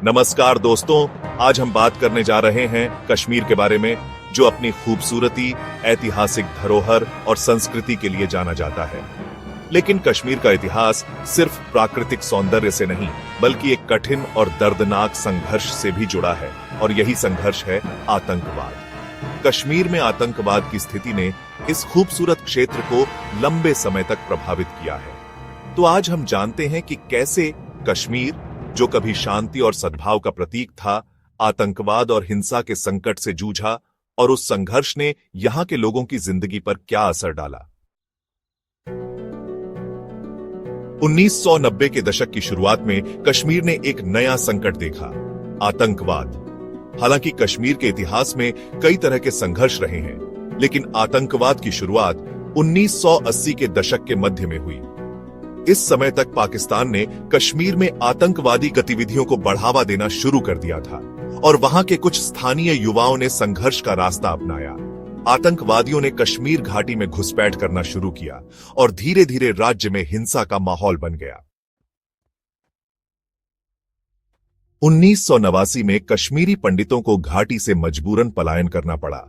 नमस्कार दोस्तों, आज हम बात करने जा रहे हैं कश्मीर के बारे में, जो अपनी खूबसूरती, ऐतिहासिक धरोहर और संस्कृति के लिए जाना जाता है। लेकिन कश्मीर का इतिहास सिर्फ प्राकृतिक सौंदर्य से नहीं, बल्कि एक कठिन और दर्दनाक संघर्ष से भी जुड़ा है, और यही संघर्ष है आतंकवाद। कश्मीर में आतंकवाद की स्थिति ने इस खूबसूरत क्षेत्र को लंबे समय तक प्रभावित किया है। तो आज हम जानते हैं कि कैसे कश्मीर, जो कभी शांति और सद्भाव का प्रतीक था, आतंकवाद और हिंसा के संकट से जूझा, और उस संघर्ष ने यहां के लोगों की जिंदगी पर क्या असर डाला। 1990 के दशक की शुरुआत में कश्मीर ने एक नया संकट देखा, आतंकवाद। हालांकि कश्मीर के इतिहास में कई तरह के संघर्ष रहे हैं, लेकिन आतंकवाद की शुरुआत 1980 के दशक के मध्य में हुई। इस समय तक पाकिस्तान ने कश्मीर में आतंकवादी गतिविधियों को बढ़ावा देना शुरू कर दिया था, और वहां के कुछ स्थानीय युवाओं ने संघर्ष का रास्ता अपनाया। आतंकवादियों ने कश्मीर घाटी में घुसपैठ करना शुरू किया, और धीरे धीरे राज्य में हिंसा का माहौल बन गया। 1989 में कश्मीरी पंडितों को घाटी से मजबूरन पलायन करना पड़ा,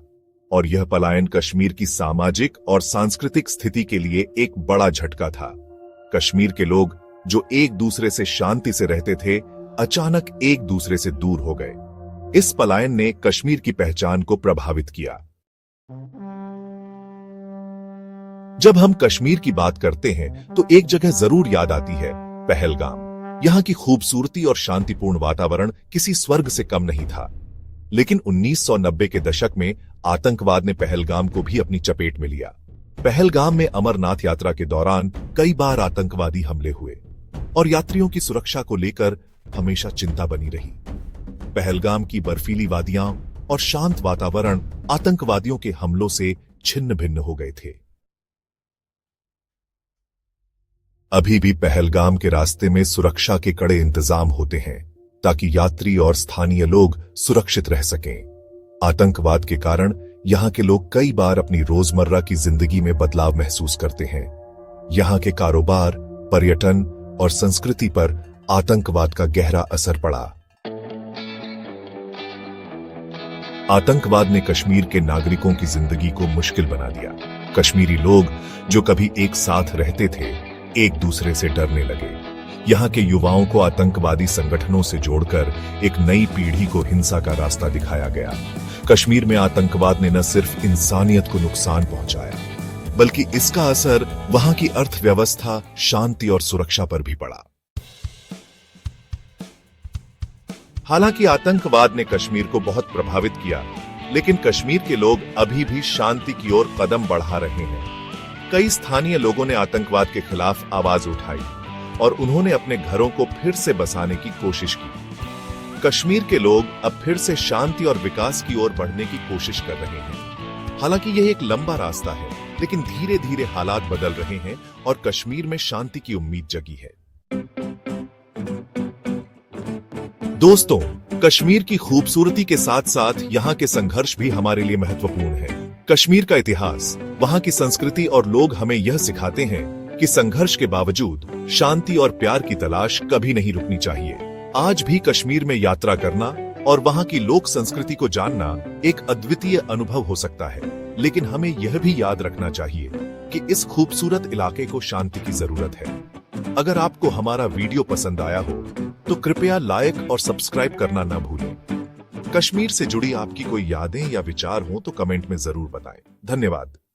और यह पलायन कश्मीर की सामाजिक और सांस्कृतिक स्थिति के लिए एक बड़ा झटका था। कश्मीर के लोग, जो एक दूसरे से शांति से रहते थे, अचानक एक दूसरे से दूर हो गए। इस पलायन ने कश्मीर की पहचान को प्रभावित किया। जब हम कश्मीर की बात करते हैं तो एक जगह जरूर याद आती है, पहलगाम। यहां की खूबसूरती और शांतिपूर्ण वातावरण किसी स्वर्ग से कम नहीं था। लेकिन 1990 के दशक में आतंकवाद ने पहलगाम को भी अपनी चपेट में लिया। पहलगाम में अमरनाथ यात्रा के दौरान कई बार आतंकवादी हमले हुए, और यात्रियों की सुरक्षा को लेकर हमेशा चिंता बनी रही। पहलगाम की बर्फीली वादियां और शांत वातावरण आतंकवादियों के हमलों से छिन्न भिन्न हो गए थे। अभी भी पहलगाम के रास्ते में सुरक्षा के कड़े इंतजाम होते हैं, ताकि यात्री और स्थानीय लोग सुरक्षित रह सकें। आतंकवाद के कारण यहां के लोग कई बार अपनी रोजमर्रा की जिंदगी में बदलाव महसूस करते हैं। यहां के कारोबार, पर्यटन और संस्कृति पर आतंकवाद का गहरा असर पड़ा। आतंकवाद ने कश्मीर के नागरिकों की जिंदगी को मुश्किल बना दिया। कश्मीरी लोग, जो कभी एक साथ रहते थे, एक दूसरे से डरने लगे। यहां के युवाओं को आतंकवादी संगठनों से जोड़कर एक नई पीढ़ी को हिंसा का रास्ता दिखाया गया। कश्मीर में आतंकवाद ने न सिर्फ इंसानियत को नुकसान पहुंचाया, बल्कि इसका असर वहां की अर्थव्यवस्था, शांति और सुरक्षा पर भी पड़ा। हालांकि आतंकवाद ने कश्मीर को बहुत प्रभावित किया, लेकिन कश्मीर के लोग अभी भी शांति की ओर कदम बढ़ा रहे हैं। कई स्थानीय लोगों ने आतंकवाद के खिलाफ आवाज उठाई, और उन्होंने अपने घरों को फिर से बसाने की कोशिश की। कश्मीर के लोग अब फिर से शांति और विकास की ओर बढ़ने की कोशिश कर रहे हैं। हालांकि यह एक लंबा रास्ता है, लेकिन धीरे धीरे हालात बदल रहे हैं, और कश्मीर में शांति की उम्मीद जगी है। दोस्तों, कश्मीर की खूबसूरती के साथ साथ यहाँ के संघर्ष भी हमारे लिए महत्वपूर्ण है। कश्मीर का इतिहास, वहाँ की संस्कृति और लोग हमें यह सिखाते हैं कि संघर्ष के बावजूद शांति और प्यार की तलाश कभी नहीं रुकनी चाहिए। आज भी कश्मीर में यात्रा करना और वहां की लोक संस्कृति को जानना एक अद्वितीय अनुभव हो सकता है, लेकिन हमें यह भी याद रखना चाहिए कि इस खूबसूरत इलाके को शांति की जरूरत है। अगर आपको हमारा वीडियो पसंद आया हो तो कृपया लाइक और सब्सक्राइब करना न भूलें। कश्मीर से जुड़ी आपकी कोई यादें या विचार हो तो कमेंट में जरूर बताएं। धन्यवाद।